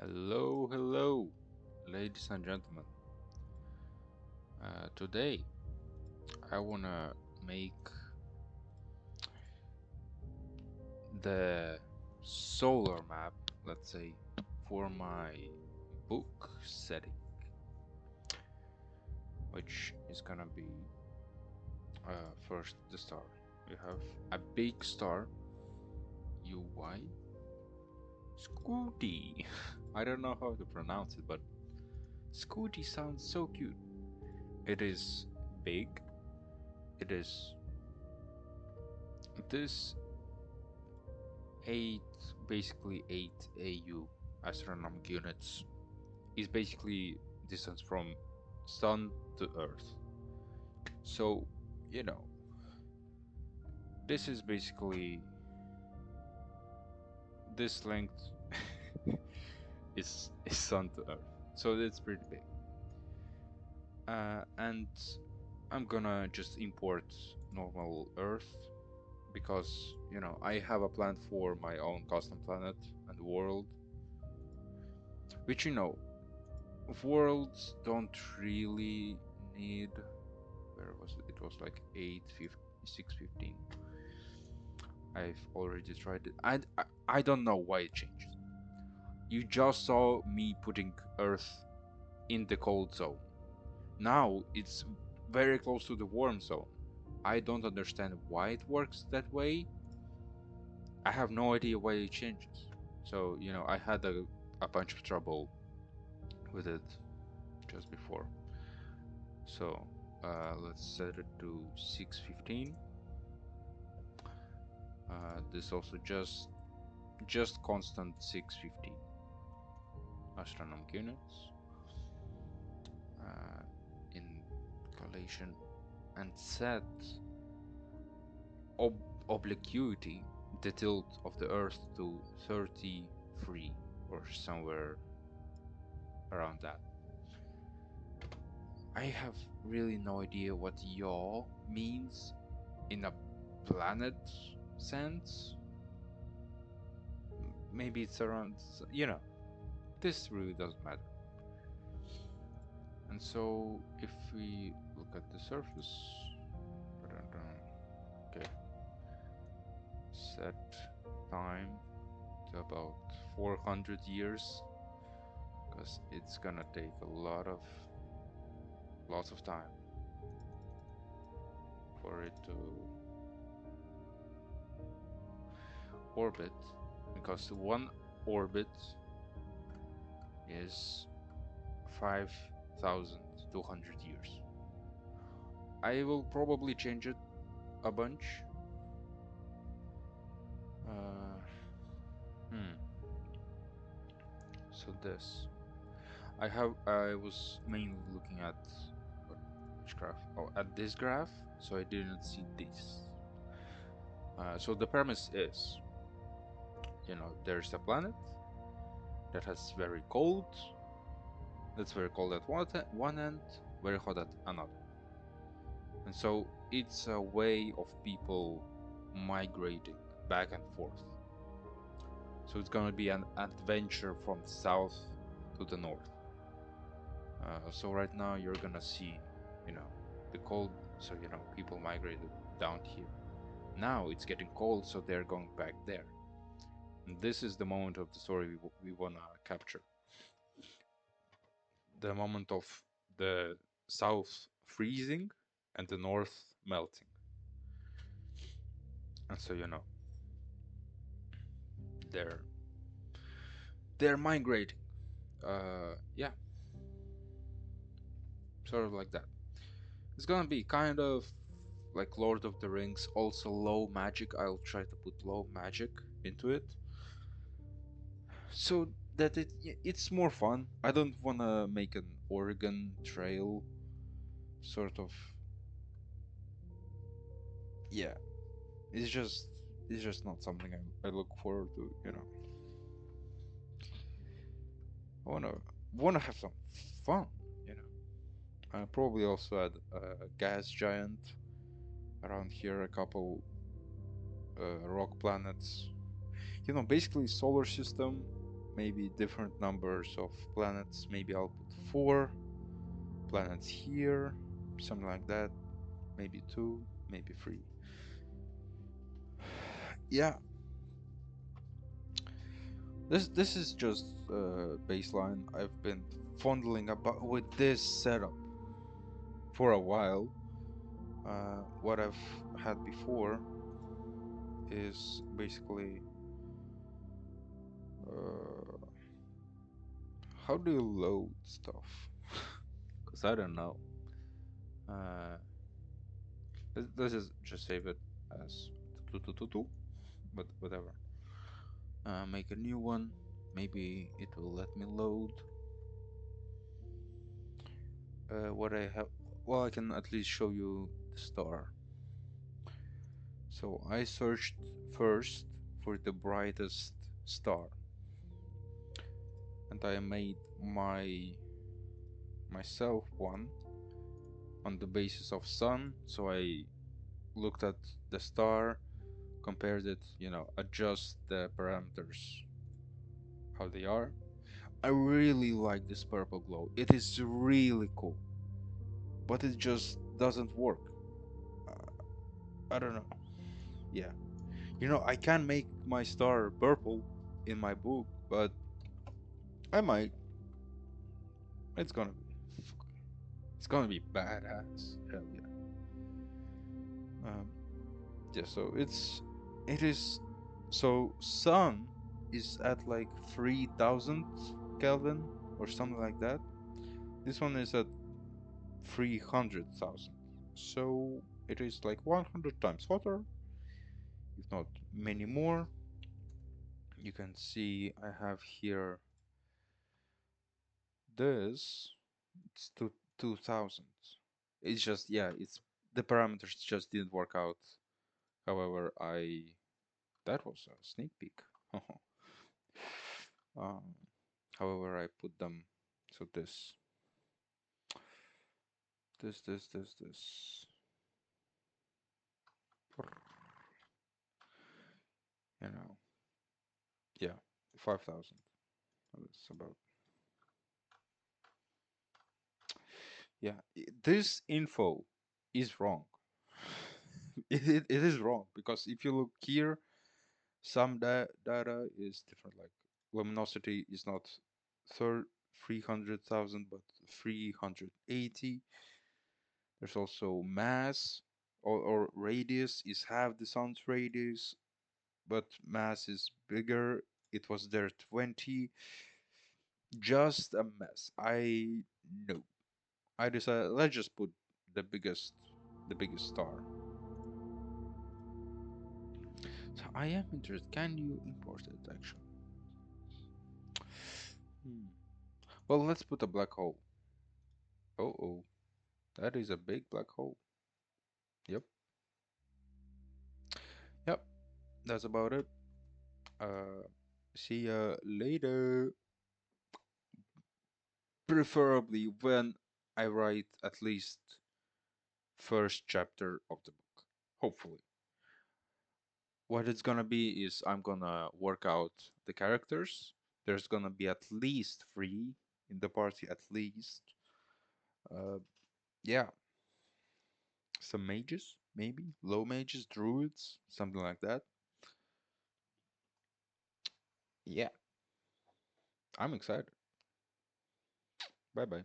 Hello, hello, ladies and gentlemen. Today I wanna make the solar map, let's say, for my book setting, which is gonna be first the star. We have a big star, UY, Scooty. I don't know how to pronounce it, but Scooty sounds so cute. It is big. It is this eight, basically 8 AU astronomical units is basically distance from Sun to Earth. So, you know, this is basically this length is Sun to Earth. So that's pretty big. And I'm gonna just import normal Earth because, I have a plan for my own custom planet and world, which, worlds don't really need. Where was it? It was like 6:15. I've already tried it. I don't know why it changed. You just saw me putting Earth in the cold zone. Now it's very close to the warm zone. I don't understand why it works that way. I have no idea why it changes. So, I had a bunch of trouble with it just before. So let's set it to 6:15. This also just constant 6:15 astronomical units in collation, and set obliquity, the tilt of the Earth, to 33 or somewhere around that. I have really no idea what yaw means in a planet sense. Maybe it's around, this really doesn't matter. And so if we look at the surface, okay, set time to about 400 years, because it's gonna take lots of time for it to orbit, because one orbit is 5,200 years. I will probably change it a bunch. Uh, hmm. So I was mainly looking at which graph? Oh, at this graph, so I didn't see this. So the premise is, there's a planet that has that's very cold at one end, very hot at another. And so it's a way of people migrating back and forth. So it's gonna be an adventure from the south to the north. So right now you're gonna see, the cold, so people migrated down here. Now it's getting cold, so they're going back there. And this is the moment of the story we wanna capture. The moment of the south freezing and the north melting. And so they're they're migrating. Yeah, sort of like that. It's gonna be kind of like Lord of the Rings, also low magic. I'll try to put low magic into it, so that it's more fun. I don't wanna make an Oregon Trail sort of. Yeah, it's just not something I look forward to. I wanna have some fun. You know. I probably also add a gas giant around here, a couple rock planets. Basically solar system maybe different numbers of planets. Maybe I'll put 4 planets here, something like that. Maybe 2, maybe 3. Yeah, this is just baseline. I've been fondling about with this setup for a while. What I've had before is basically uh, how do you load stuff? Because I don't know. Uh, let's just save it as two, but whatever. Make a new one. Maybe it will let me load. What I have. Well, I can at least show you the star. So I searched first for the brightest star, and I made myself one on the basis of sun. So I looked at the star, compared it, adjust the parameters how they are. I really like this purple glow. It is really cool, but it just doesn't work. I don't know. Yeah, I can make my star purple in my book, but I might. It's gonna be, it's gonna be badass. Hell yeah. Um, yeah. So it is. So sun is at like 3,000 Kelvin or something like that. This one is at 300,000. So it is like 100 times hotter, if not many more. You can see I have here this. It's 2000. It's just, yeah, it's the parameters just didn't work out. However, that was a sneak peek. um, however, I put them so this, you know, yeah, 5,000. That's about, yeah, this info is wrong. It is wrong because if you look here, some data is different. Like luminosity is not 300,000 but 380. There's also mass, or radius is half the sun's radius, but mass is bigger. It was there 20. Just a mess. I know. I decided, let's just put the biggest star. So I am interested. Can you import it actually? Hmm. Well, let's put a black hole. Oh, oh, that is a big black hole. Yep, yep, that's about it. See ya later. Preferably when I write at least first chapter of the book. Hopefully. What it's gonna be is I'm gonna work out the characters. There's gonna be at least 3 in the party, at least. Uh, yeah, some mages, maybe low mages, druids, something like that. Yeah, I'm excited. Bye bye.